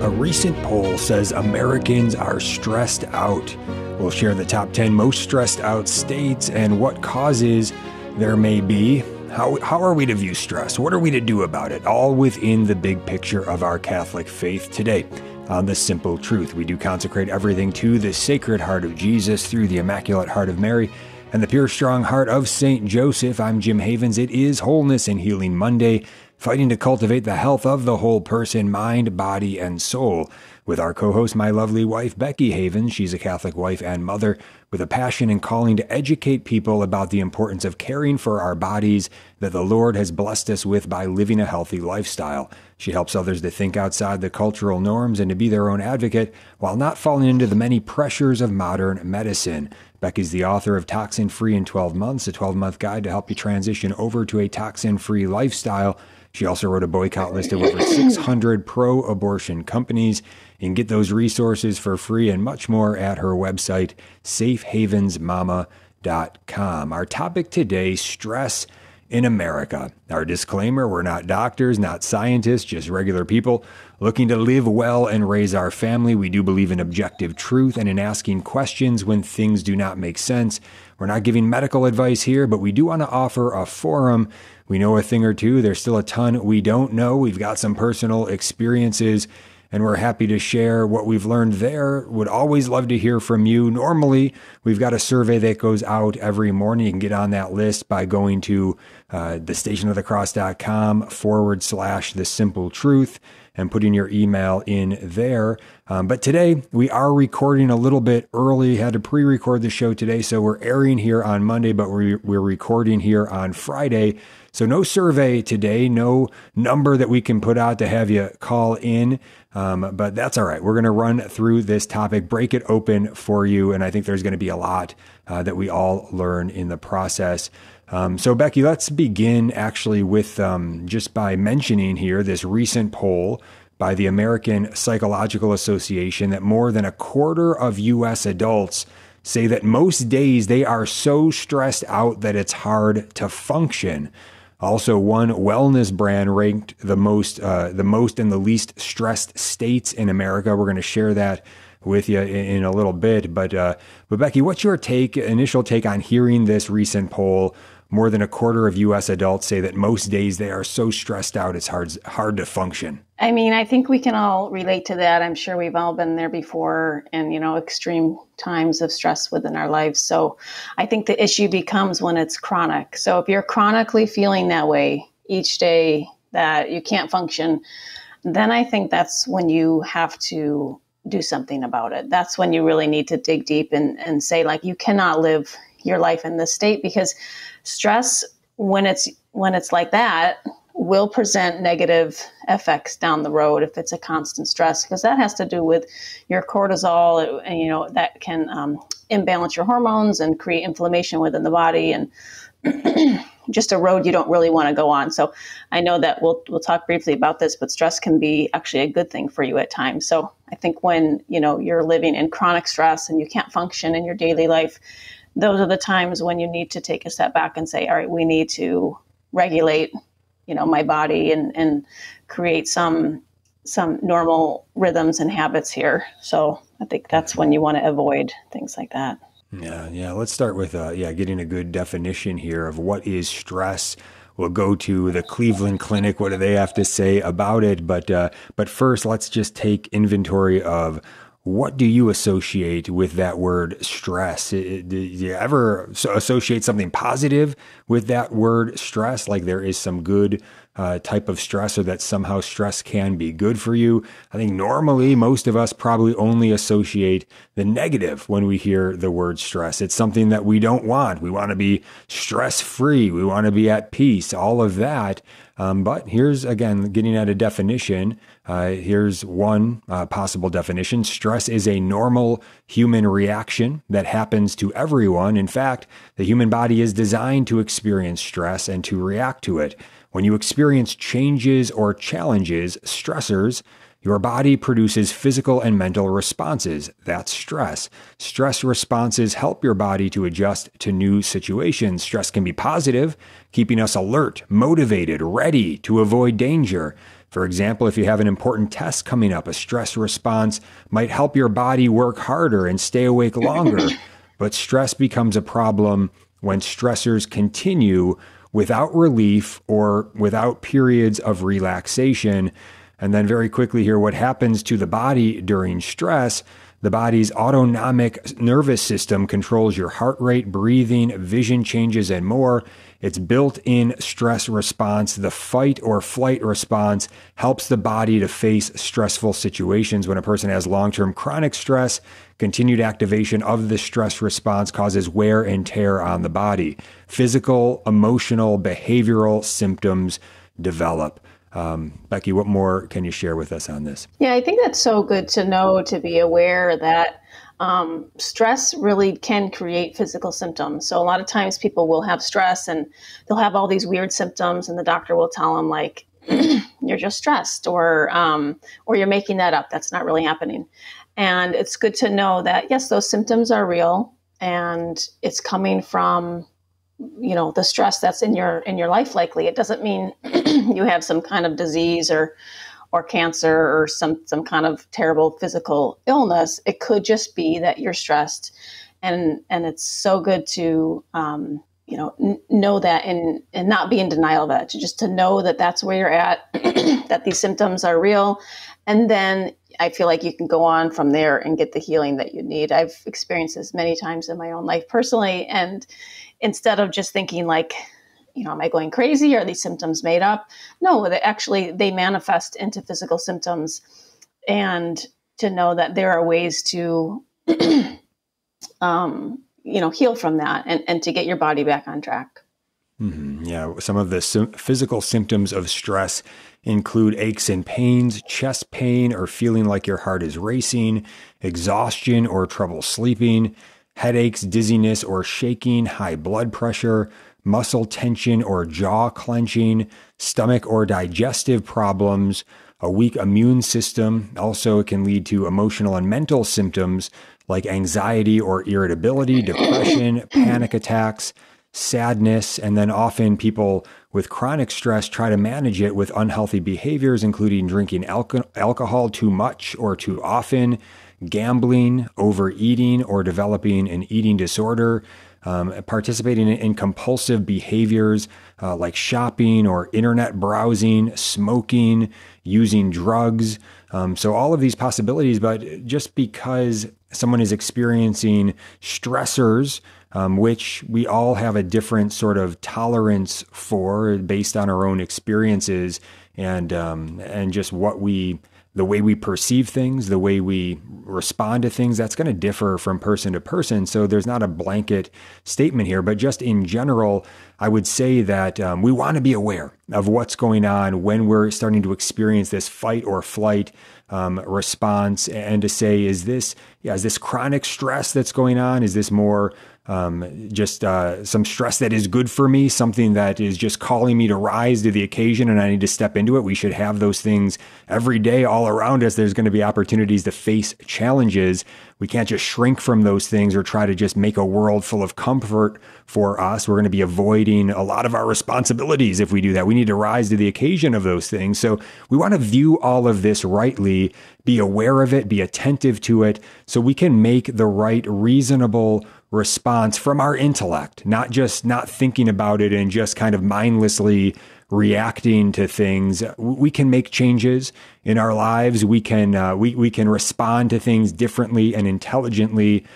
A recent poll says Americans are stressed out. We'll share the top 10 most stressed out states and what causes there may be. How are we to view stress? What are we to do about it? All within the big picture of our Catholic faith today. On The Simple Truth, we do consecrate everything to the Sacred Heart of Jesus through the Immaculate Heart of Mary and the Pure Strong Heart of St. Joseph. I'm Jim Havens. It is Wholeness and Healing Monday, fighting to cultivate the health of the whole person, mind, body, and soul. With our co-host, my lovely wife, Becky Havens. She's a Catholic wife and mother with a passion and calling to educate people about the importance of caring for our bodies that the Lord has blessed us with by living a healthy lifestyle. She helps others to think outside the cultural norms and to be their own advocate while not falling into the many pressures of modern medicine. Becky's the author of Toxin Free in 12 Months, a 12-month guide to help you transition over to a toxin-free lifestyle. She also wrote a boycott list of over 600 pro-abortion companies. You can get those resources for free and much more at her website, safehavensmama.com. Our topic today, stress in America. Our disclaimer, we're not doctors, not scientists, just regular people looking to live well and raise our family. We do believe in objective truth and in asking questions when things do not make sense. We're not giving medical advice here, but we do want to offer a forum. We know a thing or two. There's still a ton we don't know. We've got some personal experiences, and we're happy to share what we've learned there. Would always love to hear from you. Normally, we've got a survey that goes out every morning. You can get on that list by going to thestationofthecross.com/the simple truth and putting your email in there. But today, we are recording a little bit early. Had to pre-record the show today, so we're airing here on Monday, but we're recording here on Friday. So no survey today, no number that we can put out to have you call in, but that's all right. We're going to run through this topic, break it open for you, and I think there's going to be a lot that we all learn in the process. So Becky, let's begin actually with just by mentioning here this recent poll by the American Psychological Association that more than a quarter of U.S. adults say that most days they are so stressed out that it's hard to function. Also, one wellness brand ranked the most and the least stressed states in America. We're going to share that with you in a little bit. But Becky, what's your initial take on hearing this recent poll? More than a quarter of U.S. adults say that most days they are so stressed out it's hard to function. I mean, I think we can all relate to that. I'm sure we've all been there before, and extreme times of stress within our lives. So I think the issue becomes when it's chronic. So if you're chronically feeling that way each day, that you can't function, then I think that's when you have to do something about it. That's when you really need to dig deep and say, like, you cannot live your life in this state, because stress, when it's like that, will present negative effects down the road if it's a constant stress, because that has to do with your cortisol, and that can imbalance your hormones and create inflammation within the body, and just a road you don't really want to go on. So I know that we'll talk briefly about this, but stress can be actually a good thing for you at times. So I think when you're living in chronic stress and you can't function in your daily life, those are the times when you need to take a step back and say, all right, we need to regulate, my body and create some normal rhythms and habits here. So I think that's when you want to avoid things like that. Yeah. Let's start with getting a good definition here of what is stress. We'll go to the Cleveland Clinic. What do they have to say about it? But first, let's just take inventory of what do you associate with that word stress? Do you ever associate something positive with that word stress? Like there is some good type of stress, or that somehow stress can be good for you? I think normally most of us probably only associate the negative when we hear the word stress. It's something that we don't want. We want to be stress-free. We want to be at peace, all of that. But here's, again, getting at a definition. Here's one possible definition. Stress is a normal human reaction that happens to everyone. In fact, the human body is designed to experience stress and to react to it. When you experience changes or challenges, stressors, your body produces physical and mental responses. That's stress. Stress responses help your body to adjust to new situations. Stress can be positive, keeping us alert, motivated, ready to avoid danger. For example, if you have an important test coming up, a stress response might help your body work harder and stay awake longer. But stress becomes a problem when stressors continue without relief or without periods of relaxation. And then very quickly here, what happens to the body during stress? The body's autonomic nervous system controls your heart rate, breathing, vision changes, and more. Its built-in stress response, the fight or flight response, helps the body to face stressful situations. When a person has long-term chronic stress, continued activation of the stress response causes wear and tear on the body. Physical, emotional, behavioral symptoms develop. Becky, what more can you share with us on this? Yeah, I think that's so good to know, to be aware that stress really can create physical symptoms. So a lot of times people will have stress and they'll have all these weird symptoms, and the doctor will tell them like, you're just stressed, or you're making that up. That's not really happening. And it's good to know that, yes, those symptoms are real, and it's coming from, the stress that's in your life. Likely, it doesn't mean you have some kind of disease or cancer or some kind of terrible physical illness. It could just be that you're stressed, and it's so good to know that and not be in denial of it. Just to know that that's where you're at, that these symptoms are real, and then I feel like you can go on from there and get the healing that you need. I've experienced this many times in my own life personally, and instead of just thinking like, am I going crazy? Are these symptoms made up? No, they manifest into physical symptoms, and to know that there are ways to, heal from that and to get your body back on track. Mm-hmm. Yeah, some of the physical symptoms of stress include aches and pains, chest pain or feeling like your heart is racing, exhaustion or trouble sleeping, headaches, dizziness or shaking, high blood pressure, muscle tension or jaw clenching, stomach or digestive problems, a weak immune system. Also, it can lead to emotional and mental symptoms like anxiety or irritability, depression, panic attacks, sadness, and then often people with chronic stress try to manage it with unhealthy behaviors, including drinking alcohol too much or too often, gambling, overeating, or developing an eating disorder, participating in compulsive behaviors like shopping or internet browsing, smoking, using drugs. So all of these possibilities, but just because someone is experiencing stressors, which we all have a different sort of tolerance for based on our own experiences and just the way we perceive things, the way we respond to things, that's going to differ from person to person. So there's not a blanket statement here, but just in general, I would say that we want to be aware of what's going on when we're starting to experience this fight or flight response, and to say, is this chronic stress that's going on? Is this more just some stress that is good for me, something that is just calling me to rise to the occasion and I need to step into it? We should have those things every day all around us. There's going to be opportunities to face challenges. We can't just shrink from those things or try to just make a world full of comfort for us. We're going to be avoiding a lot of our responsibilities if we do that. We need to rise to the occasion of those things. So we want to view all of this rightly, be aware of it, be attentive to it, so we can make the right, reasonable response from our intellect, not thinking about it and just kind of mindlessly reacting to things. We can make changes in our lives. We can respond to things differently and intelligently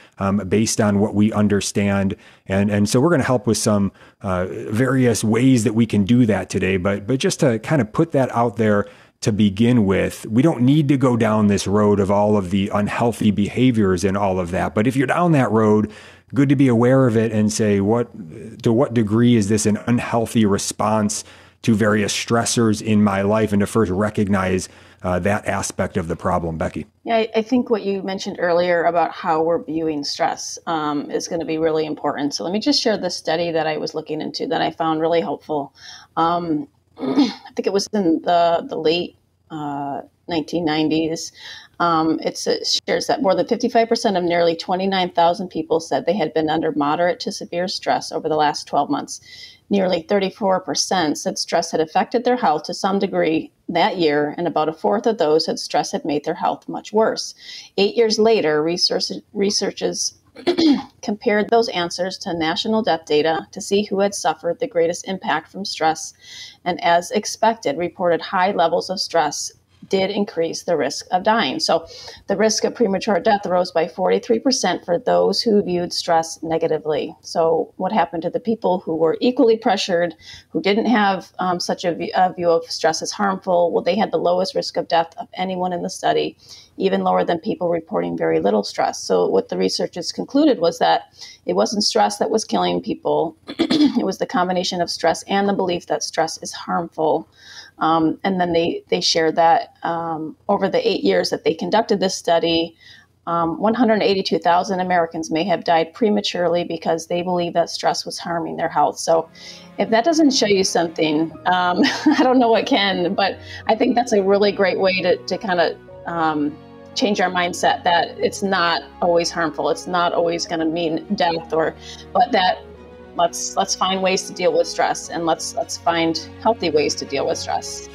based on what we understand. And so we're going to help with some various ways that we can do that today. But just to kind of put that out there to begin with, we don't need to go down this road of all of the unhealthy behaviors and all of that. But if you're down that road, good to be aware of it and say, to what degree is this an unhealthy response to various stressors in my life, and to first recognize that aspect of the problem. Becky. Yeah, I think what you mentioned earlier about how we're viewing stress is going to be really important. So let me just share this study that I was looking into that I found really helpful. I think it was in the late 1990s. It shares that more than 55% of nearly 29,000 people said they had been under moderate to severe stress over the last 12 months. Nearly 34% said stress had affected their health to some degree that year, and about a fourth of those said stress had made their health much worse. 8 years later, researchers compared those answers to national death data to see who had suffered the greatest impact from stress, and as expected, reported high levels of stress did increase the risk of dying. So the risk of premature death rose by 43% for those who viewed stress negatively. So what happened to the people who were equally pressured, who didn't have such a view of stress as harmful? Well, they had the lowest risk of death of anyone in the study, even lower than people reporting very little stress. So what the researchers concluded was that it wasn't stress that was killing people. It was the combination of stress and the belief that stress is harmful. And then they shared that over the 8 years that they conducted this study, 182,000 Americans may have died prematurely because they believe that stress was harming their health. So if that doesn't show you something, I don't know what can, but I think that's a really great way to kind of change our mindset that it's not always harmful. It's not always going to mean death, but that let's find ways to deal with stress, and let's find healthy ways to deal with stress.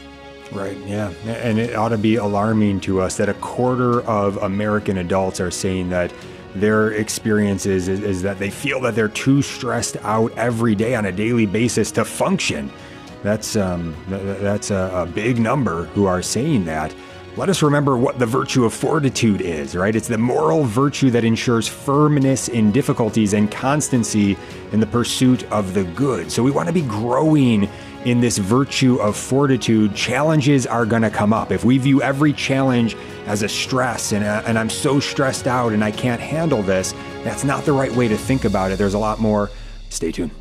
Right. Yeah. And it ought to be alarming to us that a quarter of American adults are saying that their experiences is that they feel that they're too stressed out every day on a daily basis to function. That's a big number who are saying that. Let us remember what the virtue of fortitude is, right? It's the moral virtue that ensures firmness in difficulties and constancy in the pursuit of the good. So we want to be growing in this virtue of fortitude. Challenges are going to come up. If we view every challenge as a stress and I'm so stressed out and I can't handle this, that's not the right way to think about it. There's a lot more. Stay tuned.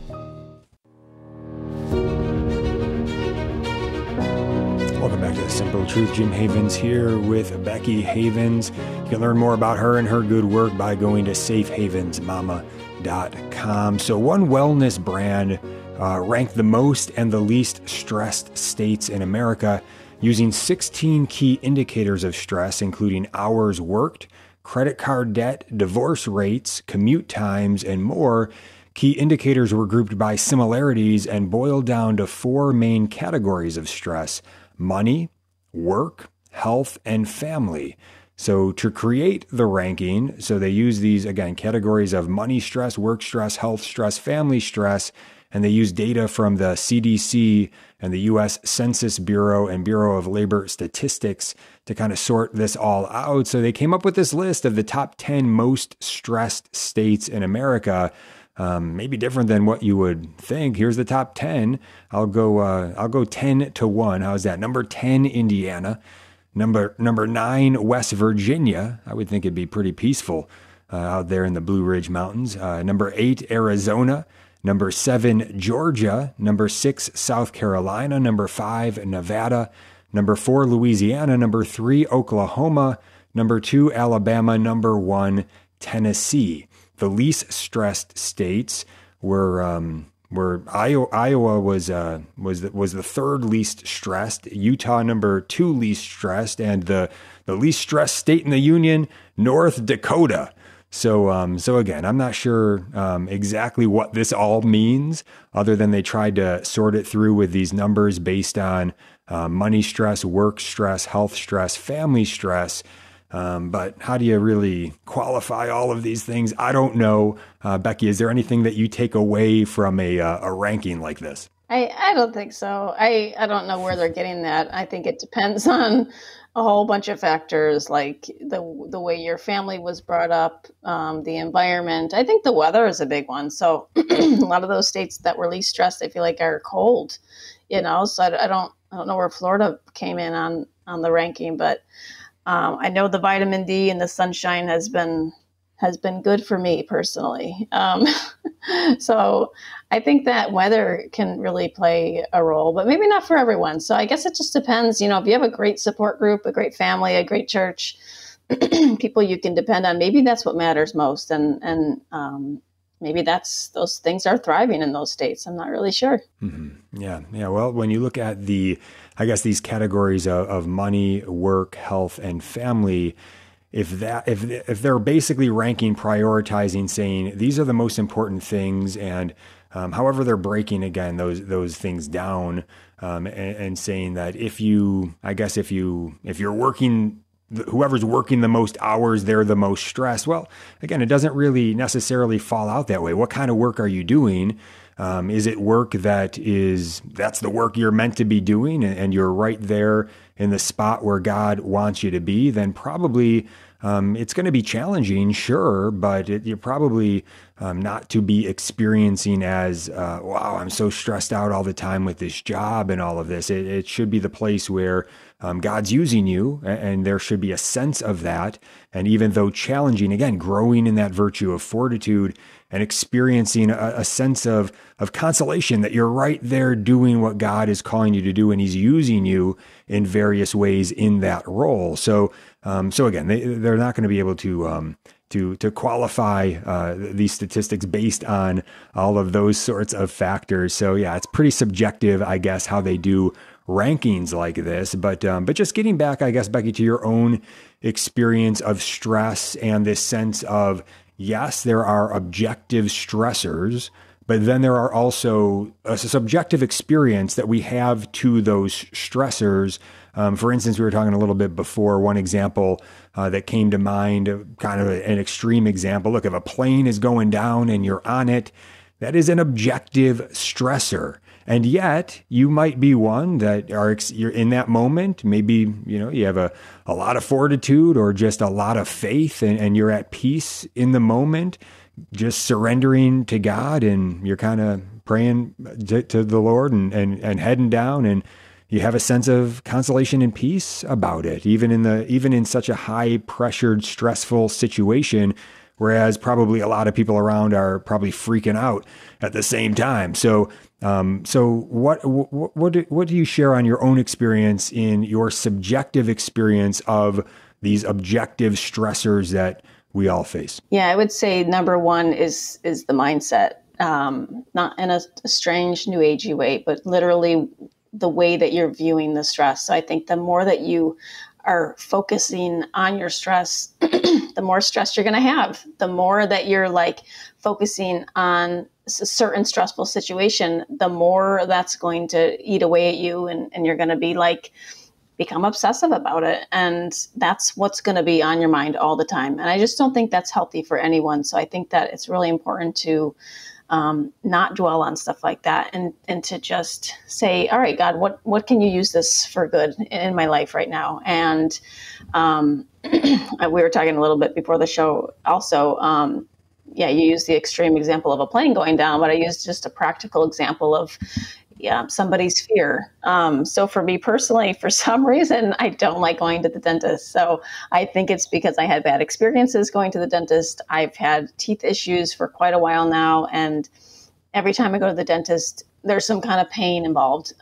Welcome back to The Simple Truth. Jim Havens here with Becky Havens. You can learn more about her and her good work by going to safehavensmama.com. So one wellness brand ranked the most and the least stressed states in America using 16 key indicators of stress, including hours worked, credit card debt, divorce rates, commute times, and more. Key indicators were grouped by similarities and boiled down to four main categories of stress: money, work, health, and family. So to create the ranking, so they use these, again, categories of money stress, work stress, health stress, family stress, and they use data from the CDC and the U.S. Census Bureau and Bureau of Labor Statistics to kind of sort this all out. So they came up with this list of the top 10 most stressed states in America. Maybe different than what you would think. Here's the top 10. I'll go 10 to 1. How's that? Number 10, Indiana. Number 9, West Virginia. I would think it'd be pretty peaceful out there in the Blue Ridge Mountains. Number 8, Arizona. Number 7, Georgia. Number 6, South Carolina. Number 5, Nevada. Number 4, Louisiana. Number 3, Oklahoma. Number 2, Alabama. Number 1, Tennessee. The least stressed states were Iowa was the third least stressed, Utah number 2 least stressed, and the least stressed state in the union, North Dakota. So again, I'm not sure exactly what this all means, other than they tried to sort it through with these numbers based on money stress, work stress, health stress, family stress. But how do you really qualify all of these things? I don't know. Becky, is there anything that you take away from a ranking like this? I don't think so. I don't know where they're getting that. I think it depends on a whole bunch of factors, like the way your family was brought up, the environment. I think the weather is a big one. So a lot of those states that were least stressed, I feel like, are cold, so I don't know where Florida came in on the ranking, but I know the vitamin D and the sunshine has been good for me personally. So I think that weather can really play a role, but maybe not for everyone. So I guess it just depends. If you have a great support group, a great family, a great church, people you can depend on, maybe that's what matters most. And maybe those things are thriving in those states. I'm not really sure. Mm-hmm. Yeah. Well, when you look at these categories of money, work, health, and family, if they're basically ranking, prioritizing, saying these are the most important things, and However, they're breaking again those things down, and saying that if you're working, whoever's working the most hours, they're the most stressed. Well, again, it doesn't really necessarily fall out that way. What kind of work are you doing? Is it work that's the work you're meant to be doing, and you're right there in the spot where God wants you to be? Then probably it's going to be challenging, sure, but you're probably not to be experiencing as, wow, I'm so stressed out all the time with this job and all of this. It should be the place where God's using you, and there should be a sense of that. And even though challenging, again, growing in that virtue of fortitude and experiencing a sense of consolation that you're right there doing what God is calling you to do, and He's using you in various ways in that role. So again, they're not going to be able to qualify these statistics based on all of those sorts of factors. So yeah, it's pretty subjective, I guess, how they do rankings like this. But just getting back, I guess, Becky, to your own experience of stress and this sense of, yes, there are objective stressors, but then there are also a subjective experience that we have to those stressors. For instance, we were talking a little bit before, one example that came to mind, kind of an extreme example. Look, if a plane is going down and you're on it, that is an objective stressor. And yet you might be one that you're in that moment. Maybe, you have a lot of fortitude or just a lot of faith, and you're at peace in the moment, just surrendering to God, and you're kind of praying to the Lord and heading down, and you have a sense of consolation and peace about it, even in such a high pressured, stressful situation. Whereas probably a lot of people around are probably freaking out at the same time. So what do you share on your own experience, in your subjective experience of these objective stressors that we all face? Yeah, I would say number one is the mindset, not in a strange new agey way, but literally the way that you're viewing the stress. So I think the more that you are focusing on your stress, the more stress you're going to have. The more that you're focusing on a certain stressful situation, the more that's going to eat away at you, and you're going to become obsessive about it. And that's what's going to be on your mind all the time. And I just don't think that's healthy for anyone. So I think that it's really important to not dwell on stuff like that, and to just say, all right, God, what can you use this for good in my life right now? And we were talking a little bit before the show also. You used the extreme example of a plane going down, but I used just a practical example of somebody's fear. So for me personally, for some reason, I don't like going to the dentist. So I think it's because I had bad experiences going to the dentist. I've had teeth issues for quite a while now. And every time I go to the dentist, there's some kind of pain involved.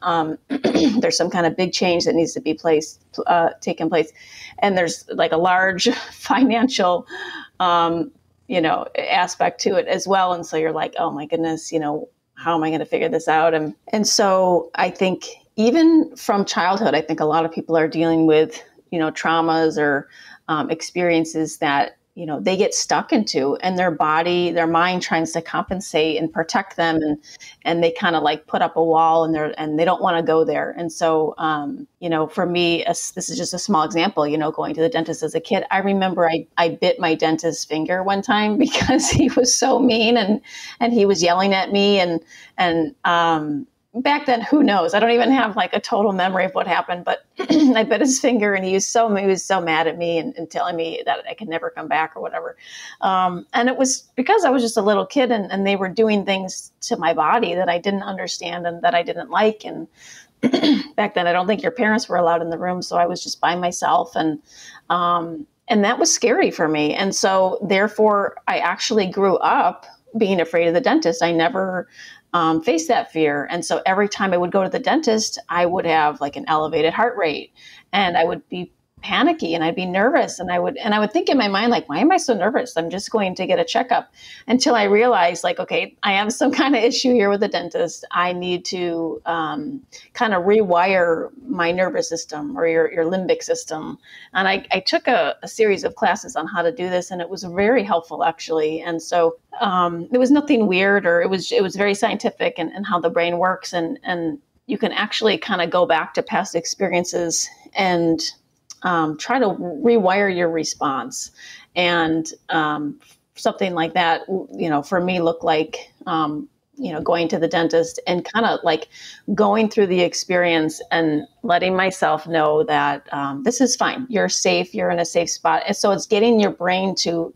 There's some kind of big change that needs to be taken place. And there's a large financial, aspect to it as well. And so you're like, oh my goodness, how am I going to figure this out? And so I think even from childhood, I think a lot of people are dealing with, traumas or experiences that, they get stuck into, and their mind tries to compensate and protect them. And they kind of put up a wall, and they don't want to go there. And so, for me, this is just a small example, going to the dentist as a kid. I remember I bit my dentist's finger one time because he was so mean, and he was yelling at me, and back then, who knows? I don't even have a total memory of what happened, but I bit his finger, and he was so mad at me and telling me that I could never come back or whatever. And it was because I was just a little kid, and they were doing things to my body that I didn't understand and that I didn't like. And back then, I don't think your parents were allowed in the room, so I was just by myself, and that was scary for me. And so therefore, I actually grew up being afraid of the dentist. I never face that fear. And so every time I would go to the dentist, I would have an elevated heart rate, and I would be panicky and I'd be nervous, and I would think in my mind, like, why am I so nervous? I'm just going to get a checkup, until I realized, like, okay, I have some kind of issue here with the dentist. I need to kind of rewire my nervous system, or your limbic system. And I took a series of classes on how to do this, and it was very helpful, actually. And so it was nothing weird, or it was very scientific, and how the brain works, and you can actually kind of go back to past experiences and try to rewire your response. And something like that, for me, looked like, going to the dentist and kind of like going through the experience and letting myself know that this is fine. You're safe. You're in a safe spot. And so it's getting your brain to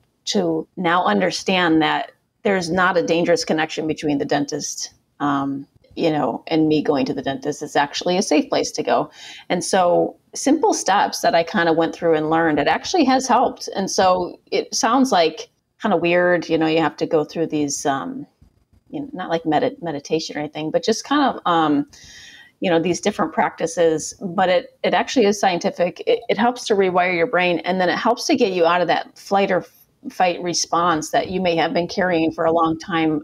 now understand that there's not a dangerous connection between the dentist, and me going to the dentist. Is actually a safe place to go. And so simple steps that I kind of went through and learned, it actually has helped. And so it sounds like kind of weird, you have to go through these, not like meditation or anything, but just kind of, these different practices, but it actually is scientific. It helps to rewire your brain, and then it helps to get you out of that flight or fight response that you may have been carrying for a long time,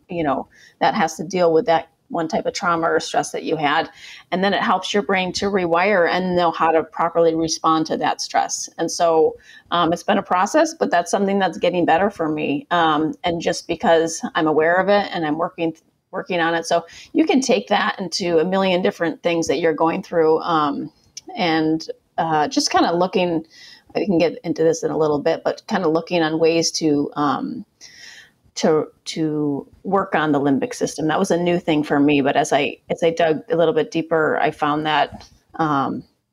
that has to deal with that one type of trauma or stress that you had. And then it helps your brain to rewire and know how to properly respond to that stress. And so it's been a process, but that's something that's getting better for me. And just because I'm aware of it and I'm working on it. So you can take that into a million different things that you're going through, and just kind of looking, I can get into this in a little bit, but kind of looking on ways to work on the limbic system. That was a new thing for me, but as I dug a little bit deeper, I found that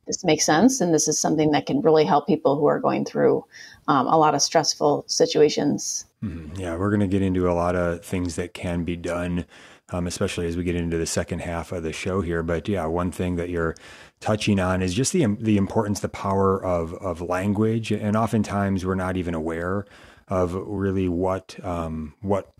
this makes sense, and this is something that can really help people who are going through a lot of stressful situations. Mm-hmm. Yeah, we're going to get into a lot of things that can be done, especially as we get into the second half of the show here. But yeah, one thing that you're touching on is just the importance, the power of language, and oftentimes we're not even aware of really what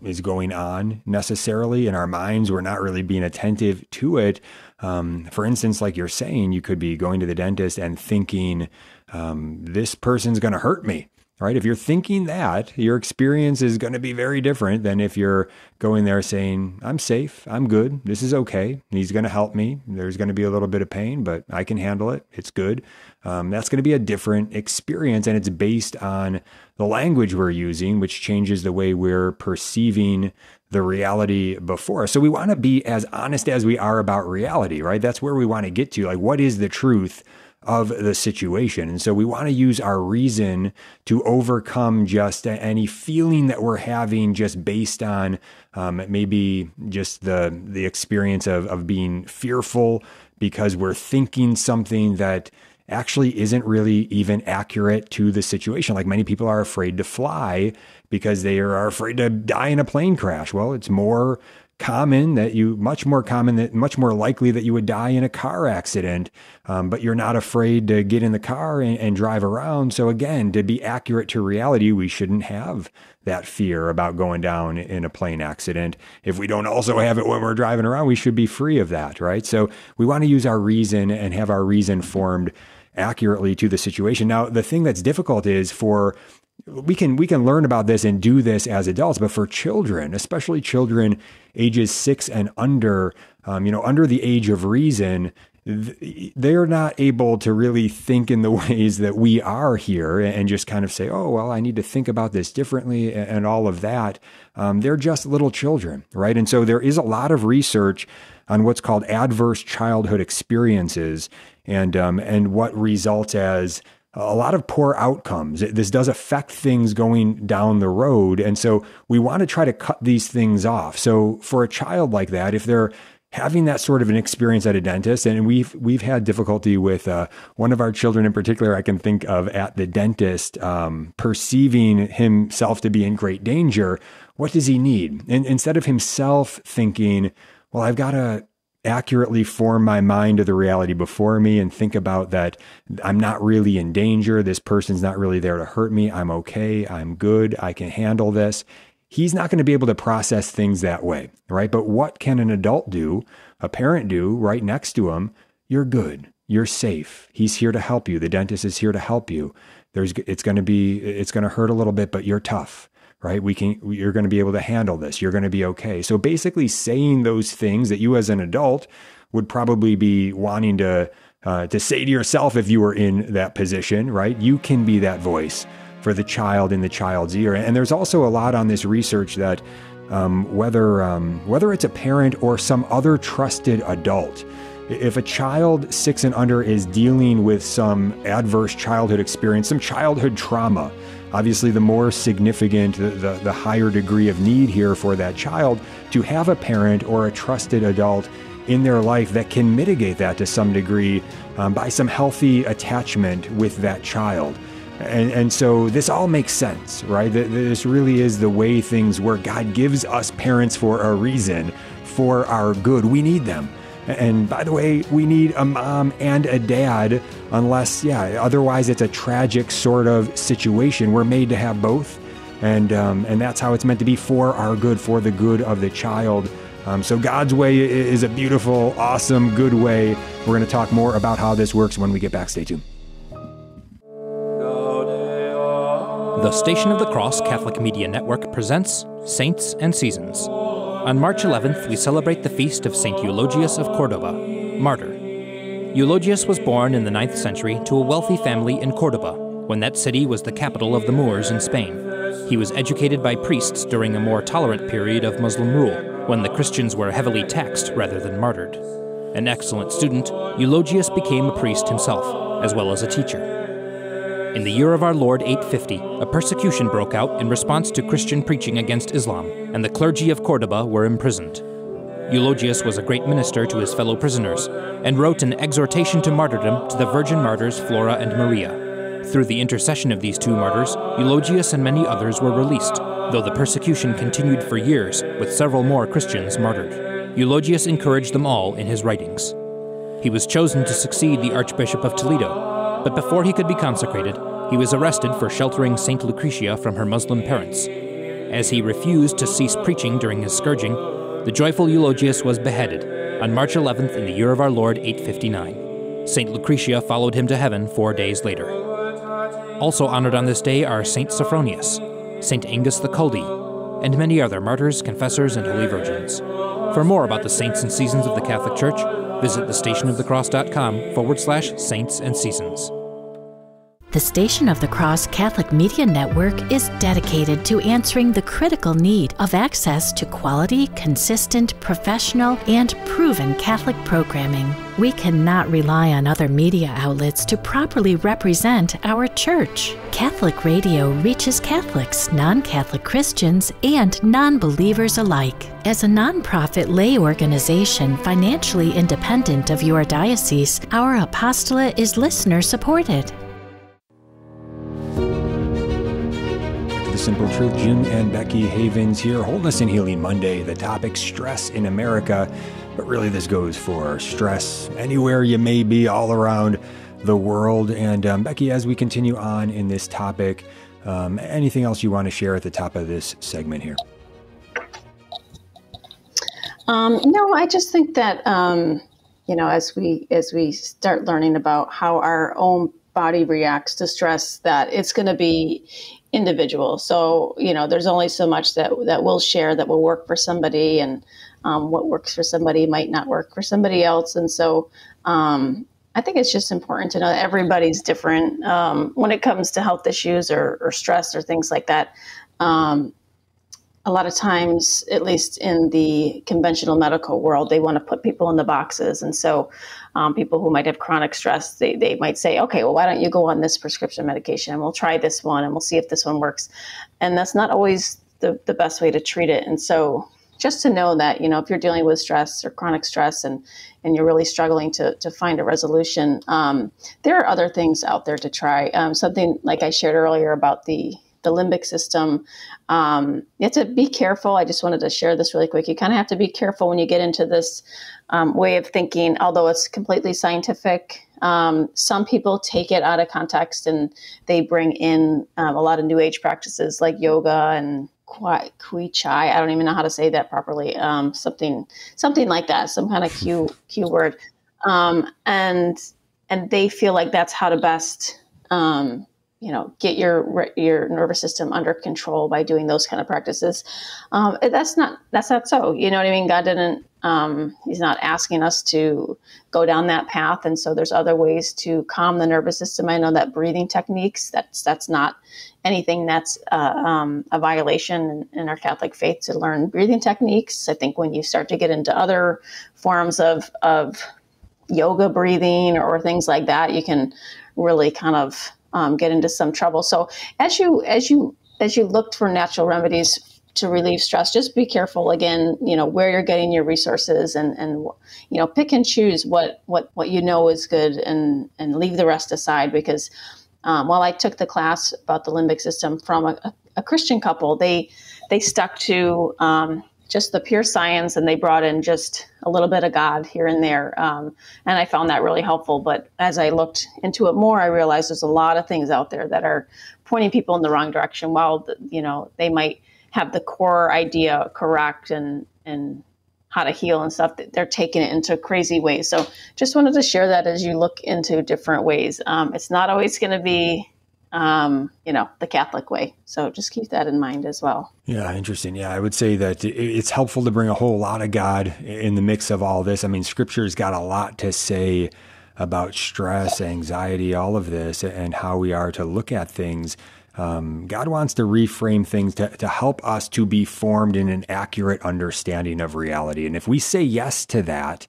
is going on necessarily in our minds. We're not really being attentive to it. For instance, like you're saying, you could be going to the dentist and thinking, this person's going to hurt me, right? If you're thinking that, your experience is going to be very different than if you're going there saying, I'm safe, I'm good, this is okay, he's going to help me. There's going to be a little bit of pain, but I can handle it. It's good. That's going to be a different experience, and it's based on the language we're using, which changes the way we're perceiving the reality before us. So we want to be as honest as we are about reality, right? That's where we want to get to. Like, what is the truth of the situation? And so we want to use our reason to overcome just any feeling that we're having, just based on maybe just the experience of being fearful because we're thinking something that actually isn't really even accurate to the situation. Like, many people are afraid to fly because they are afraid to die in a plane crash. Well, it's much more likely that you would die in a car accident, but you're not afraid to get in the car and drive around. So again, to be accurate to reality, we shouldn't have that fear about going down in a plane accident. If we don't also have it when we're driving around, we should be free of that, right? So we want to use our reason and have our reason formed accurately to the situation. Now, the thing that's difficult is we can learn about this and do this as adults, but for children, especially children ages 6 and under, under the age of reason, they're not able to really think in the ways that we are here and just kind of say, oh, well, I need to think about this differently and all of that. They're just little children, right? And so there is a lot of research on what's called adverse childhood experiences and what results as a lot of poor outcomes. This does affect things going down the road. And so we want to try to cut these things off. So for a child like that, if they're having that sort of an experience at a dentist, and we've had difficulty with one of our children in particular, I can think of at the dentist, perceiving himself to be in great danger. What does he need? And instead of himself thinking, well, I've got to accurately form my mind to the reality before me and think about that I'm not really in danger. This person's not really there to hurt me. I'm okay. I'm good. I can handle this. He's not going to be able to process things that way, right? But what can an adult do, a parent do right next to him? You're good. You're safe. He's here to help you. The dentist is here to help you. It's going to hurt a little bit, but you're tough, right? You're going to be able to handle this. You're going to be okay. So basically saying those things that you as an adult would probably be wanting to say to yourself if you were in that position, right? You can be that voice for the child in the child's ear. And there's also a lot on this research that whether it's a parent or some other trusted adult, if a child 6 and under is dealing with some adverse childhood experience, some childhood trauma, obviously the more significant, the higher degree of need here for that child to have a parent or a trusted adult in their life that can mitigate that to some degree by some healthy attachment with that child. And so this all makes sense, right? This really is the way things work. God gives us parents for a reason, for our good. We need them. And by the way, we need a mom and a dad, otherwise it's a tragic sort of situation. We're made to have both. And that's how it's meant to be, for our good, for the good of the child. So God's way is a beautiful, awesome, good way. We're going to talk more about how this works when we get back. Stay tuned. The Station of the Cross Catholic Media Network presents Saints and Seasons. On March 11th, we celebrate the feast of Saint Eulogius of Cordova, martyr. Eulogius was born in the 9th century to a wealthy family in Cordoba, when that city was the capital of the Moors in Spain. He was educated by priests during a more tolerant period of Muslim rule, when the Christians were heavily taxed rather than martyred. An excellent student, Eulogius became a priest himself, as well as a teacher. In the year of our Lord 850, a persecution broke out in response to Christian preaching against Islam, and the clergy of Cordoba were imprisoned. Eulogius was a great minister to his fellow prisoners, and wrote an exhortation to martyrdom to the virgin martyrs Flora and Maria. Through the intercession of these two martyrs, Eulogius and many others were released, though the persecution continued for years, with several more Christians martyred. Eulogius encouraged them all in his writings. He was chosen to succeed the Archbishop of Toledo, but before he could be consecrated, he was arrested for sheltering Saint Lucretia from her Muslim parents. As he refused to cease preaching during his scourging, the joyful Eulogius was beheaded on March 11th in the year of our Lord 859. Saint Lucretia followed him to heaven 4 days later. Also honored on this day are Saint Sophronius, Saint Angus the Culdee, and many other martyrs, confessors, and holy virgins. For more about the saints and seasons of the Catholic Church, visit thestationofthecross.com/saints and seasons. The Station of the Cross Catholic Media Network is dedicated to answering the critical need of access to quality, consistent, professional, and proven Catholic programming. We cannot rely on other media outlets to properly represent our Church. Catholic radio reaches Catholics, non-Catholic Christians, and non-believers alike. As a nonprofit lay organization financially independent of your diocese, our apostolate is listener-supported. The Simple Truth, Jim and Becky Havens here, Wholeness and Healing Monday. The topic, stress in America, but really this goes for stress anywhere you may be all around the world. And Becky, as we continue on in this topic, anything else you want to share at the top of this segment here? No, I just think that, as we start learning about how our own body reacts to stress, that it's going to be individual. So, there's only so much that we'll share that will work for somebody, and what works for somebody might not work for somebody else. And so I think it's just important to know that everybody's different when it comes to health issues or stress or things like that. A lot of times, at least in the conventional medical world, they want to put people in the boxes. And so people who might have chronic stress, they might say, okay, well, why don't you go on this prescription medication and we'll try this one and we'll see if this one works. And that's not always the best way to treat it. And so just to know that, if you're dealing with stress or chronic stress and you're really struggling to find a resolution, there are other things out there to try. Something like I shared earlier about the limbic system. You have to be careful. I just wanted to share this really quick. You kind of have to be careful when you get into this way of thinking, although it's completely scientific. Some people take it out of context and they bring in a lot of new age practices like yoga and Kui Chai. I don't even know how to say that properly. Something like that, some kind of Q word. And they feel like that's how to best, get your nervous system under control by doing those kind of practices. That's not so. You know what I mean? God didn't. He's not asking us to go down that path, and so there's other ways to calm the nervous system. I know that breathing techniques. That's not anything that's a violation in our Catholic faith to learn breathing techniques. I think when you start to get into other forms of yoga breathing or things like that, you can really kind of get into some trouble. So as you look for natural remedies to relieve stress, just be careful again, where you're getting your resources and pick and choose what is good and leave the rest aside. Because while I took the class about the limbic system from a Christian couple, they stuck to just the pure science, and they brought in just a little bit of God here and there. And I found that really helpful. But as I looked into it more, I realized there's a lot of things out there that are pointing people in the wrong direction. While, they might have the core idea correct and how to heal and stuff, they're taking it into crazy ways. So just wanted to share that as you look into different ways. It's not always going to be the Catholic way. So just keep that in mind as well. Yeah, interesting. Yeah, I would say that it's helpful to bring a whole lot of God in the mix of all this. I mean, Scripture's got a lot to say about stress, anxiety, all of this, and how we are to look at things. God wants to reframe things to help us to be formed in an accurate understanding of reality. And if we say yes to that,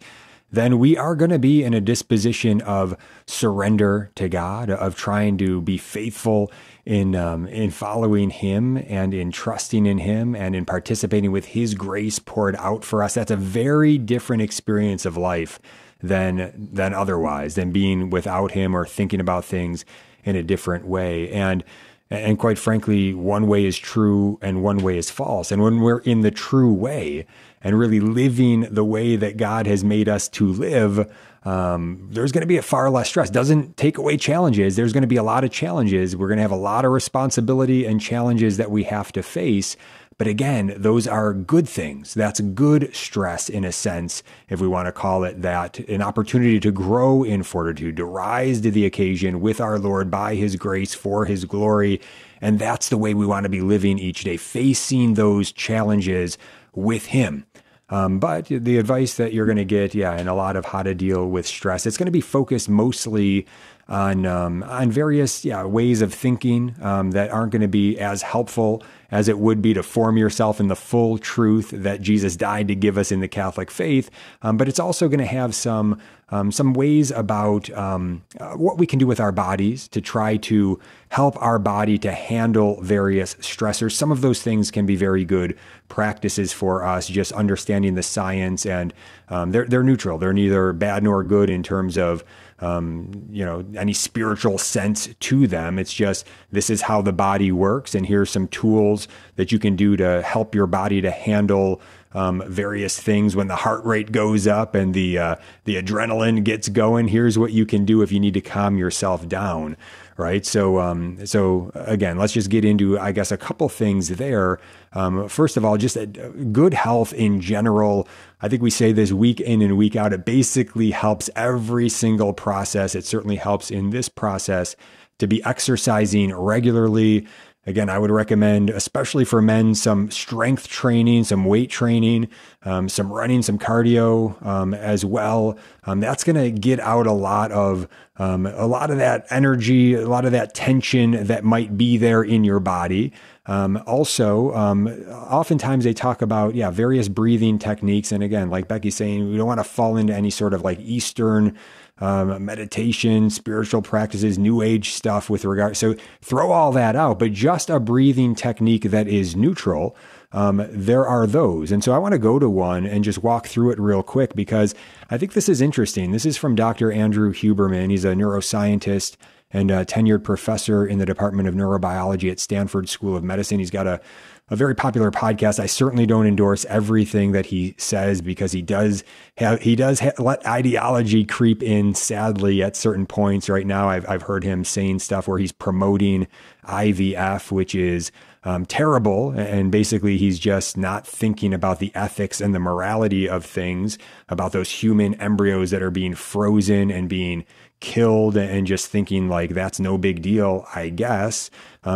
then we are going to be in a disposition of surrender to God, of trying to be faithful in following Him and in trusting in Him and in participating with His grace poured out for us. That's a very different experience of life than otherwise, than being without Him or thinking about things in a different way. And quite frankly, one way is true and one way is false. And when we're in the true way and really living the way that God has made us to live, there's going to be a far less stress. Doesn't take away challenges. There's going to be a lot of challenges. We're going to have a lot of responsibility and challenges that we have to face. But again, those are good things. That's good stress in a sense, if we want to call it that, an opportunity to grow in fortitude, to rise to the occasion with our Lord by His grace for His glory. And that's the way we want to be living each day, facing those challenges with Him. But the advice that you're going to get, and a lot of how to deal with stress, it's going to be focused mostly on various ways of thinking that aren't going to be as helpful as it would be to form yourself in the full truth that Jesus died to give us in the Catholic faith. But it's also going to have some ways about what we can do with our bodies to try to help our body to handle various stressors. Some of those things can be very good practices for us, just understanding the science, and they're neutral. They're neither bad nor good in terms of any spiritual sense to them. It's just, this is how the body works, and here's some tools that you can do to help your body to handle various things. When the heart rate goes up and the adrenaline gets going, here's what you can do if you need to calm yourself down. Right. So again, let's just get into, I guess, a couple things there. First of all, just good health in general. I think we say this week in and week out. It basically helps every single process. It certainly helps in this process to be exercising regularly. Again, I would recommend, especially for men, some strength training, some weight training, some running, some cardio as well. That's going to get out a lot of that energy, a lot of that tension that might be there in your body. Also, oftentimes they talk about, various breathing techniques. And again, like Becky's saying, we don't want to fall into any sort of like Eastern meditation, spiritual practices, new age stuff with regard. So throw all that out, but just a breathing technique that is neutral. There are those. And so I want to go to one and just walk through it real quick, because I think this is interesting. This is from Dr. Andrew Huberman. He's a neuroscientist and a tenured professor in the Department of Neurobiology at Stanford School of Medicine. He's got a very popular podcast. I certainly don't endorse everything that he says, because he does let ideology creep in, sadly, at certain points. Right now, I've heard him saying stuff where he's promoting IVF, which is terrible. And basically, he's just not thinking about the ethics and the morality of things, about those human embryos that are being frozen and being killed and just thinking like that's no big deal, I guess,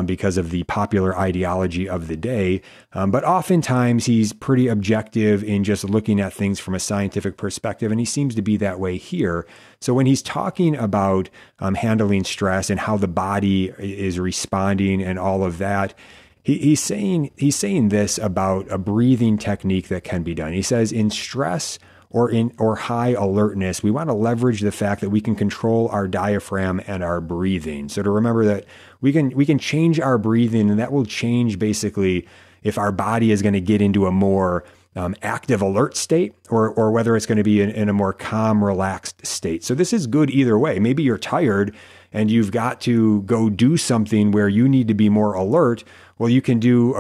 because of the popular ideology of the day. But oftentimes he's pretty objective in just looking at things from a scientific perspective, and he seems to be that way here. So when he's talking about handling stress and how the body is responding and all of that, he's saying this about a breathing technique that can be done. He says in stress or high alertness, we want to leverage the fact that we can control our diaphragm and our breathing. So to remember that we can change our breathing, and that will change basically if our body is going to get into a more active alert state or whether it's going to be in a more calm, relaxed state. So this is good either way. Maybe you're tired and you've got to go do something where you need to be more alert. Well, you can do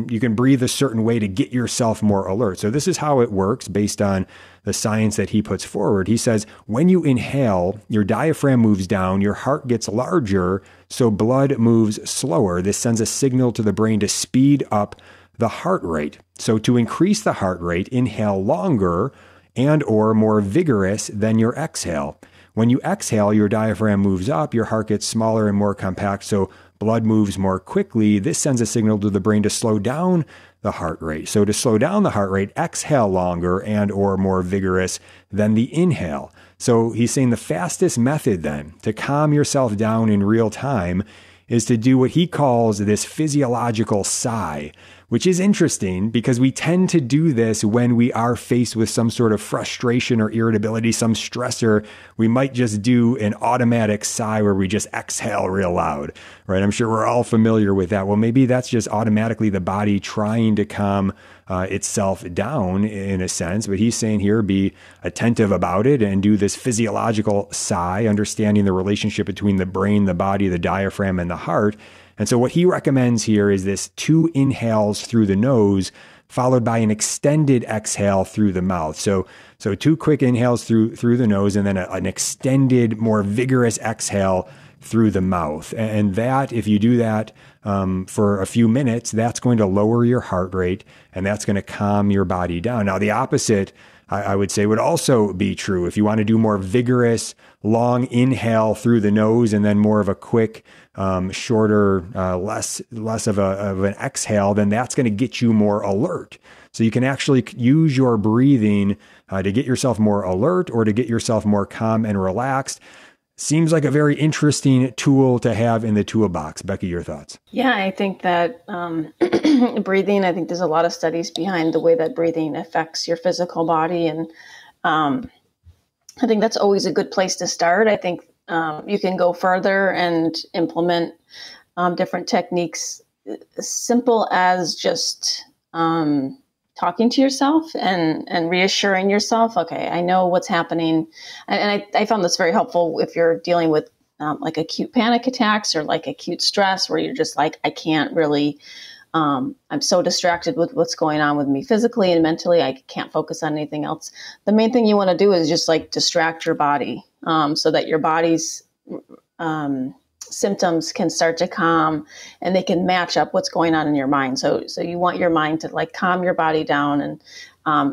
you can breathe a certain way to get yourself more alert. So this is how it works based on the science that he puts forward. He says, when you inhale, your diaphragm moves down, your heart gets larger, so blood moves slower. This sends a signal to the brain to speed up the heart rate. So to increase the heart rate, inhale longer and or more vigorous than your exhale. When you exhale, your diaphragm moves up, your heart gets smaller and more compact, so blood moves more quickly. This sends a signal to the brain to slow down the heart rate. So to slow down the heart rate, exhale longer and or more vigorous than the inhale. So he's saying the fastest method then to calm yourself down in real time is to do what he calls this physiological sigh, which is interesting because we tend to do this when we are faced with some sort of frustration or irritability, some stressor. We might just do an automatic sigh where we just exhale real loud, right? I'm sure we're all familiar with that. Well, maybe that's just automatically the body trying to calm itself down in a sense. But he's saying here, be attentive about it and do this physiological sigh, understanding the relationship between the brain, the body, the diaphragm, and the heart. And so what he recommends here is this 2 inhales through the nose, followed by an extended exhale through the mouth. So 2 quick inhales through the nose, and then an extended, more vigorous exhale through the mouth. And that, if you do that for a few minutes, that's going to lower your heart rate, and that's going to calm your body down. Now, the opposite, I would say, would also be true. If you want to do more vigorous, long inhale through the nose and then more of a quick, shorter, less of an exhale, then that's going to get you more alert. So you can actually use your breathing to get yourself more alert or to get yourself more calm and relaxed. Seems like a very interesting tool to have in the toolbox. Becky, your thoughts? Yeah, I think that breathing, I think there's a lot of studies behind the way that breathing affects your physical body. And I think that's always a good place to start. I think you can go further and implement different techniques, simple as just talking to yourself and reassuring yourself, okay, I know what's happening. And I found this very helpful if you're dealing with like acute panic attacks or like acute stress where you're just like, I can't really, I'm so distracted with what's going on with me physically and mentally, I can't focus on anything else. The main thing you want to do is just like distract your body so that your body's symptoms can start to calm and they can match up what's going on in your mind. So you want your mind to like calm your body down. And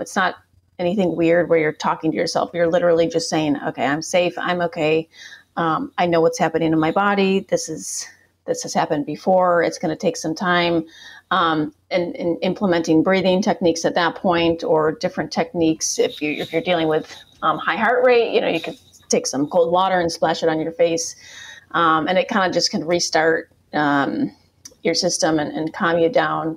it's not anything weird where you're talking to yourself. You're literally just saying, okay, I'm safe. I'm okay. I know what's happening in my body. This has happened before. It's going to take some time. And implementing breathing techniques at that point or different techniques. If you're dealing with high heart rate, you could take some cold water and splash it on your face. And it kind of just can restart your system and calm you down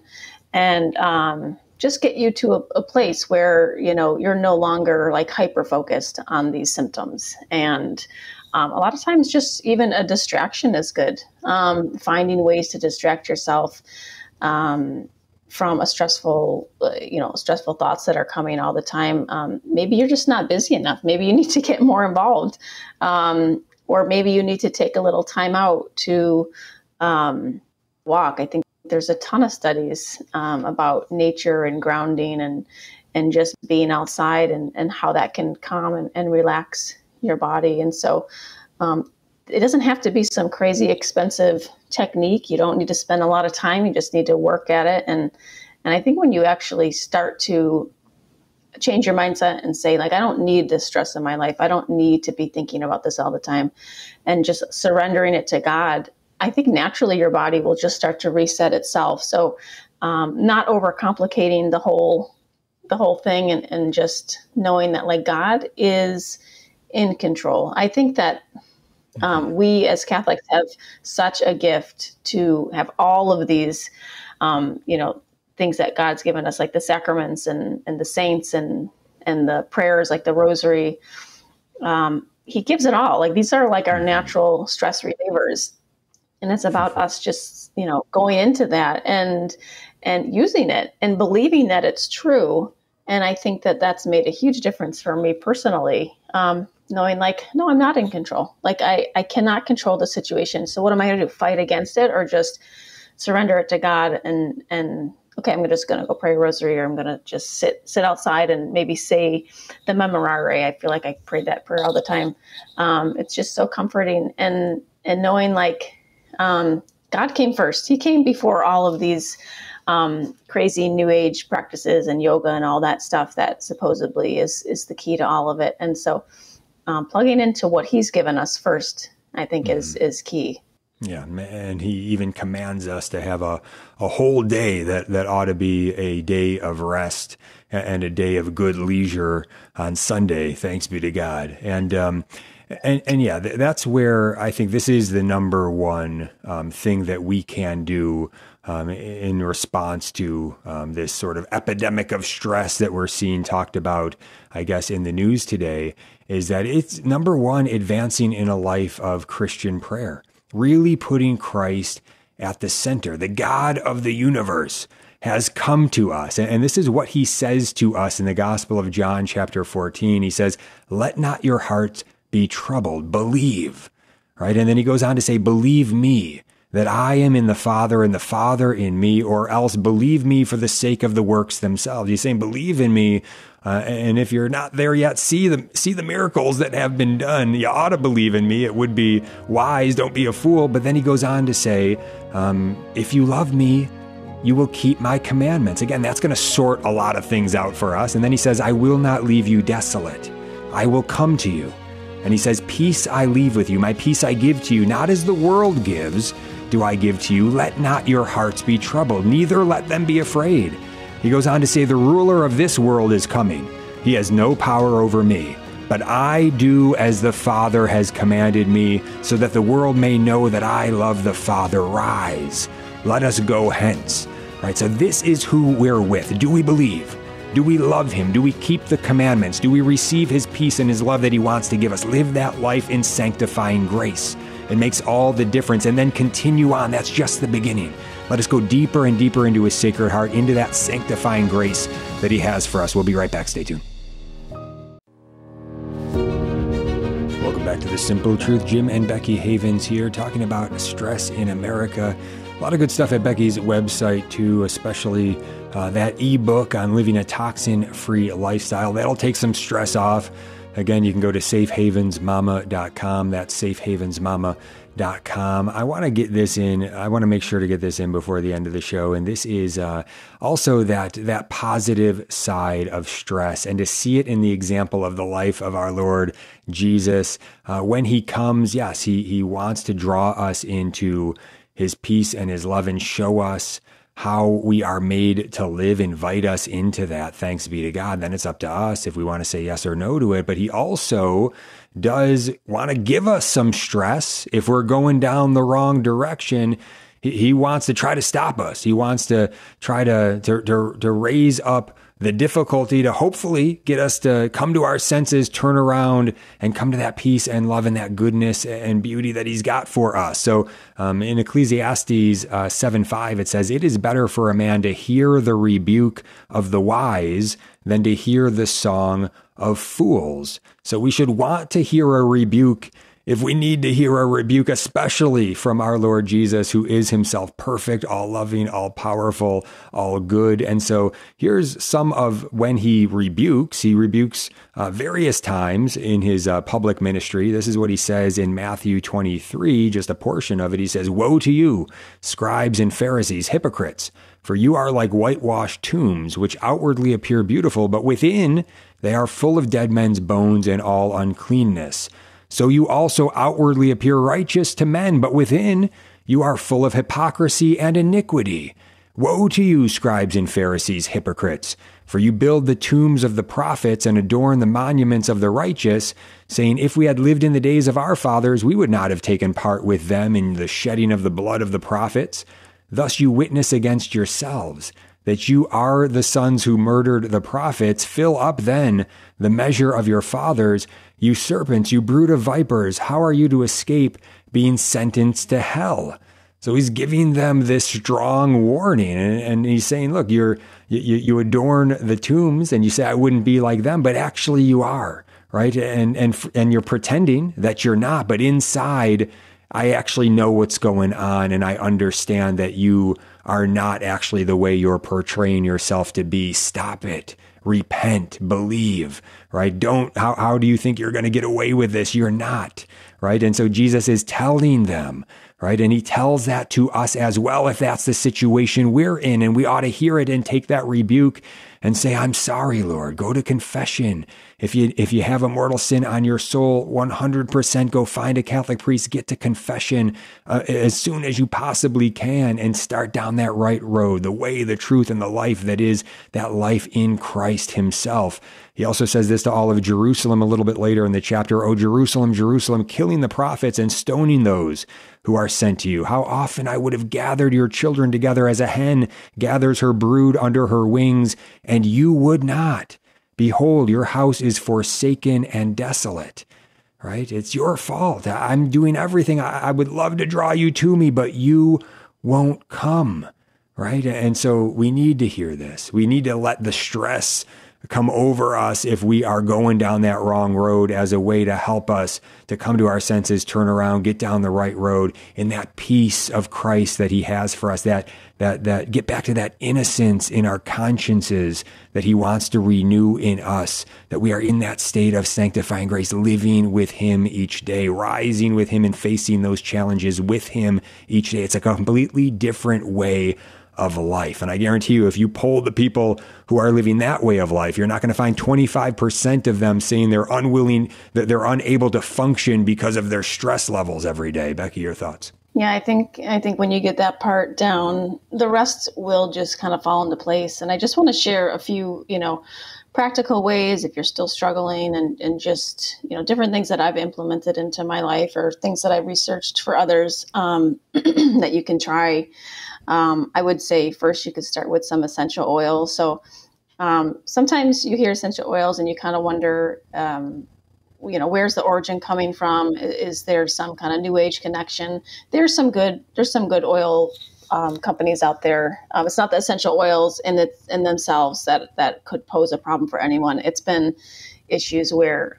and just get you to a place where, you're no longer like hyper-focused on these symptoms. And a lot of times just even a distraction is good. Finding ways to distract yourself from a stressful thoughts that are coming all the time. Maybe you're just not busy enough. Maybe you need to get more involved. Or maybe you need to take a little time out to walk. I think there's a ton of studies about nature and grounding and just being outside and how that can calm and relax your body. And so it doesn't have to be some crazy expensive technique. You don't need to spend a lot of time. You just need to work at it. And I think when you actually start to change your mindset and say, like, I don't need this stress in my life. I don't need to be thinking about this all the time. And just surrendering it to God, I think naturally your body will just start to reset itself. So not overcomplicating the whole thing, and just knowing that, like, God is in control. I think that we as Catholics have such a gift to have all of these, things that God's given us, like the sacraments and the saints and the prayers, like the rosary. He gives it all. Like, these are like our natural stress relievers. And it's about us just, going into that and using it and believing that it's true. And I think that that's made a huge difference for me personally, knowing, like, no, I'm not in control. Like, I cannot control the situation. So what am I going to do? Fight against it, or just surrender it to God and okay, I'm just going to go pray a rosary, or I'm going to just sit outside and maybe say the Memorare. I feel like I prayed that prayer all the time. It's just so comforting, and knowing, like, God came first. He came before all of these crazy new age practices and yoga and all that stuff that supposedly is the key to all of it. And so plugging into what he's given us first, I think is key. Yeah, and he even commands us to have a whole day that ought to be a day of rest and a day of good leisure on Sunday. Thanks be to God. And yeah, that's where I think this is the number one thing that we can do in response to this sort of epidemic of stress that we're seeing talked about, I guess, in the news today, is that it's number one, advancing in a life of Christian prayer. Really putting Christ at the center. The God of the universe has come to us. And this is what he says to us in the Gospel of John, chapter 14. He says, let not your hearts be troubled. Believe. Right? And then he goes on to say, believe me, that I am in the Father and the Father in me, or else believe me for the sake of the works themselves. He's saying, believe in me. And if you're not there yet, see the miracles that have been done. You ought to believe in me. It would be wise. Don't be a fool. But then he goes on to say, if you love me, you will keep my commandments. Again, that's going to sort a lot of things out for us. And then he says, I will not leave you desolate. I will come to you. And he says, peace I leave with you. My peace I give to you, not as the world gives, do I give to you. Let not your hearts be troubled, neither let them be afraid. He goes on to say, the ruler of this world is coming. He has no power over me, but I do as the Father has commanded me, so that the world may know that I love the Father. Rise, let us go hence. Right? So this is who we're with. Do we believe? Do we love him? Do we keep the commandments? Do we receive his peace and his love that he wants to give us? Live that life in sanctifying grace. It makes all the difference. And then continue on. That's just the beginning. Let us go deeper and deeper into his sacred heart, into that sanctifying grace that he has for us. We'll be right back. Stay tuned. Welcome back to The Simple Truth. Jim and Becky Havens here, talking about stress in America. A lot of good stuff at Becky's website too, especially that ebook on living a toxin-free lifestyle. That'll take some stress off. Again, you can go to safehavensmama.com. That's safehavensmama.com. I want to get this in. I want to make sure to get this in before the end of the show. And this is also that positive side of stress, and to see it in the example of the life of our Lord Jesus. When he comes, yes, he wants to draw us into his peace and his love and show us how we are made to live, invite us into that. Thanks be to God. Then it's up to us if we want to say yes or no to it. But he also does want to give us some stress if we're going down the wrong direction. He wants to try to stop us. He wants to try to raise up the difficulty to hopefully get us to come to our senses, turn around, and come to that peace and love and that goodness and beauty that he's got for us. So in Ecclesiastes 7:5, it says, it is better for a man to hear the rebuke of the wise than to hear the song of fools. So we should want to hear a rebuke if we need to hear a rebuke, especially from our Lord Jesus, who is himself perfect, all loving, all powerful, all good. And so here's some of when he rebukes. He rebukes various times in his public ministry. This is what he says in Matthew 23, just a portion of it. He says, "Woe to you, scribes and Pharisees, hypocrites, for you are like whitewashed tombs, which outwardly appear beautiful, but within they are full of dead men's bones and all uncleanness. So you also outwardly appear righteous to men, but within you are full of hypocrisy and iniquity. Woe to you, scribes and Pharisees, hypocrites! For you build the tombs of the prophets and adorn the monuments of the righteous, saying, if we had lived in the days of our fathers, we would not have taken part with them in the shedding of the blood of the prophets. Thus you witness against yourselves that you are the sons who murdered the prophets. Fill up then the measure of your fathers. You serpents, you brood of vipers, how are you to escape being sentenced to hell?" So he's giving them this strong warning, and he's saying, look, you adorn the tombs and you say, I wouldn't be like them, but actually you are, right? And you're pretending that you're not, but inside, I actually know what's going on, and I understand that you are not actually the way you're portraying yourself to be. Stop it. Repent, believe, right? How do you think you're going to get away with this? You're not, right? And so Jesus is telling them, right? And he tells that to us as well, if that's the situation we're in, and we ought to hear it and take that rebuke and say, I'm sorry, Lord. Go to confession. If you have a mortal sin on your soul, 100% go find a Catholic priest, get to confession as soon as you possibly can, and start down that right road, the way, the truth, and the life that is that life in Christ himself. He also says this to all of Jerusalem a little bit later in the chapter, O Jerusalem, Jerusalem, killing the prophets and stoning those who are sent to you. How often I would have gathered your children together as a hen gathers her brood under her wings, and you would not. Behold, your house is forsaken and desolate, right? It's your fault. I'm doing everything. I would love to draw you to me, but you won't come, right? And so we need to hear this. We need to let the stress come over us if we are going down that wrong road, as a way to help us to come to our senses, turn around, get down the right road in that peace of Christ that he has for us, that get back to that innocence in our consciences that he wants to renew in us, that we are in that state of sanctifying grace, living with him each day, rising with him and facing those challenges with him each day. It's a completely different way of life. And I guarantee you, if you poll the people who are living that way of life, you're not going to find 25% of them saying they're unwilling, that they're unable to function because of their stress levels every day. Becky, your thoughts? Yeah, I think when you get that part down, the rest will just kind of fall into place. And I just want to share a few, practical ways if you're still struggling, and just, different things that I've implemented into my life, or things that I researched for others that you can try. I would say first you could start with some essential oils. So sometimes you hear essential oils and you kind of wonder, where's the origin coming from? Is there some kind of new age connection? There's some good oil companies out there. It's not the essential oils in themselves that could pose a problem for anyone. It's been issues where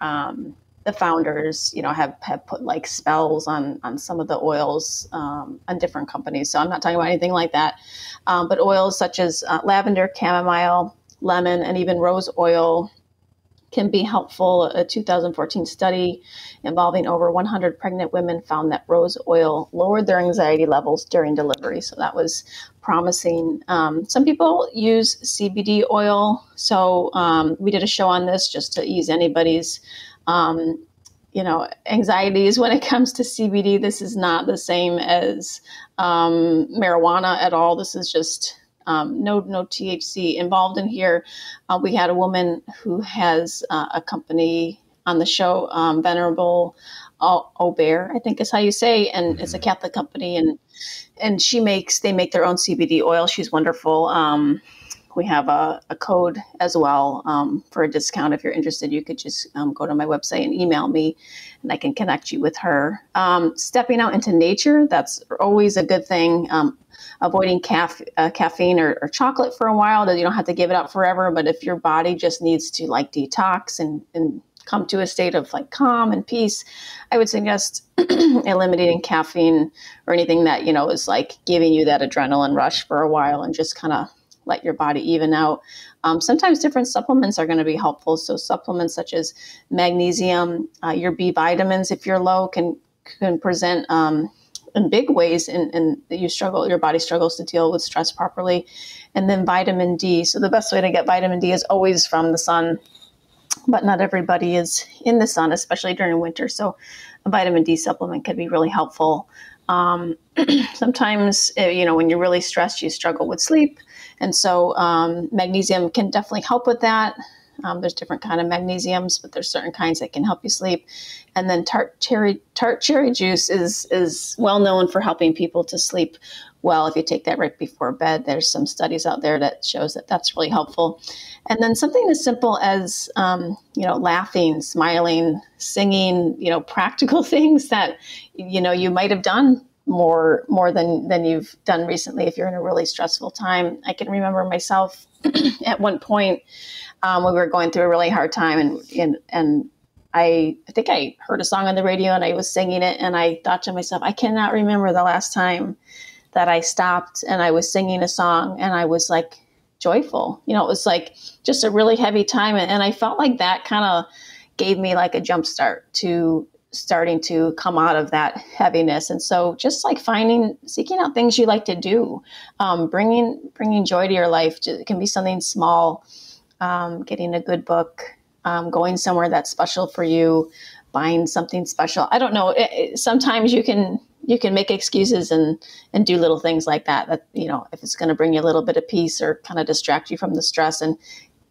the founders, have put like spells on some of the oils on different companies. So I'm not talking about anything like that. But oils such as lavender, chamomile, lemon, and even rose oil can be helpful. A 2014 study involving over 100 pregnant women found that rose oil lowered their anxiety levels during delivery. So that was promising. Some people use CBD oil. So we did a show on this just to ease anybody's anxieties when it comes to CBD. This is not the same as marijuana at all. This is just no THC involved in here. We had a woman who has a company on the show, Venerable Aubert, I think is how you say, and it's a Catholic company, and they make their own CBD oil. She's wonderful. We have a code as well for a discount. If you're interested, you could just go to my website and email me, and I can connect you with her. Stepping out into nature, that's always a good thing. Avoiding caffeine or chocolate for a while. You don't have to give it up forever, but if your body just needs to detox and come to a state of like calm and peace, I would suggest eliminating caffeine or anything that, is like giving you that adrenaline rush for a while, and just kind of let your body even out. Sometimes different supplements are going to be helpful. So supplements such as magnesium, your B vitamins, if you're low, can present in big ways, and your body struggles to deal with stress properly. And then vitamin D. So the best way to get vitamin D is always from the sun, but not everybody is in the sun, especially during winter. So a vitamin D supplement could be really helpful. Sometimes, when you're really stressed, you struggle with sleep. And so magnesium can definitely help with that. There's different kind of magnesiums, but there's certain kinds that can help you sleep. And then tart cherry juice is well known for helping people to sleep well. If you take that right before bed, there's some studies out there that shows that that's really helpful. And then something as simple as, laughing, smiling, singing, practical things that, you might have done more than you've done recently if you're in a really stressful time. I can remember myself at one point when we were going through a really hard time, and I think I heard a song on the radio and I was singing it, and I thought to myself, I cannot remember the last time that I stopped and I was singing a song and I was like joyful. It was like just a really heavy time, and I felt like that kind of gave me like a jump start to starting to come out of that heaviness. And so just like seeking out things you like to do, bringing joy to your life. It can be something small, getting a good book, going somewhere that's special for you, buying something special. I don't know. Sometimes you can make excuses and do little things like that, if it's going to bring you a little bit of peace or kind of distract you from the stress, and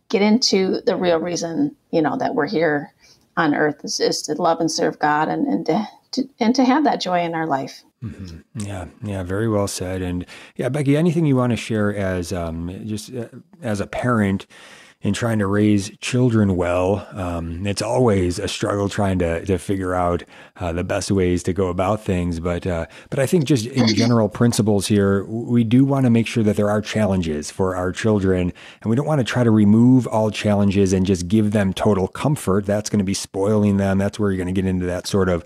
get into the real reason, that we're here on earth is to love and serve God, and to have that joy in our life. Mm-hmm. Yeah, very well said. And yeah, Becky, anything you want to share as as a parent in trying to raise children well? It's always a struggle trying to figure out the best ways to go about things. But I think just in general principles here, we do want to make sure that there are challenges for our children, and we don't want to try to remove all challenges and just give them total comfort. That's going to be spoiling them. That's where you're going to get into that sort of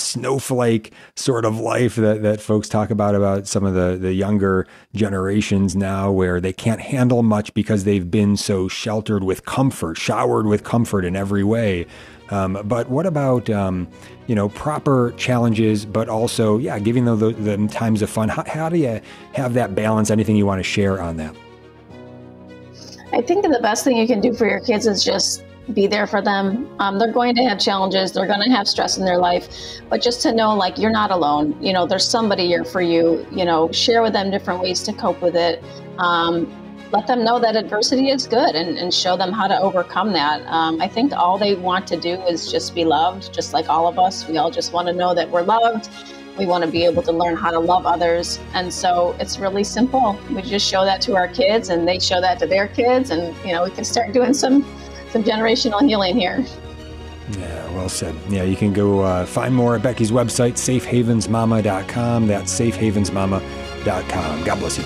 snowflake sort of life that folks talk about some of the younger generations now, where they can't handle much because they've been so sheltered with comfort, showered with comfort in every way. But what about, proper challenges, but also, giving them times of fun? How do you have that balance? Anything you want to share on that? I think the best thing you can do for your kids is just be there for them. They're going to have challenges. They're going to have stress in their life, but just to know, like, you're not alone. There's somebody here for you. Share with them different ways to cope with it. Let them know that adversity is good, and show them how to overcome that. I think all they want to do is just be loved, just like all of us. We all just want to know that we're loved. We want to be able to learn how to love others. And so it's really simple. We just show that to our kids, and they show that to their kids. And, we can start doing some generational healing here. Yeah, well said. Yeah, you can go find more at Becky's website, safehavensmama.com. That's safehavensmama.com. God bless you.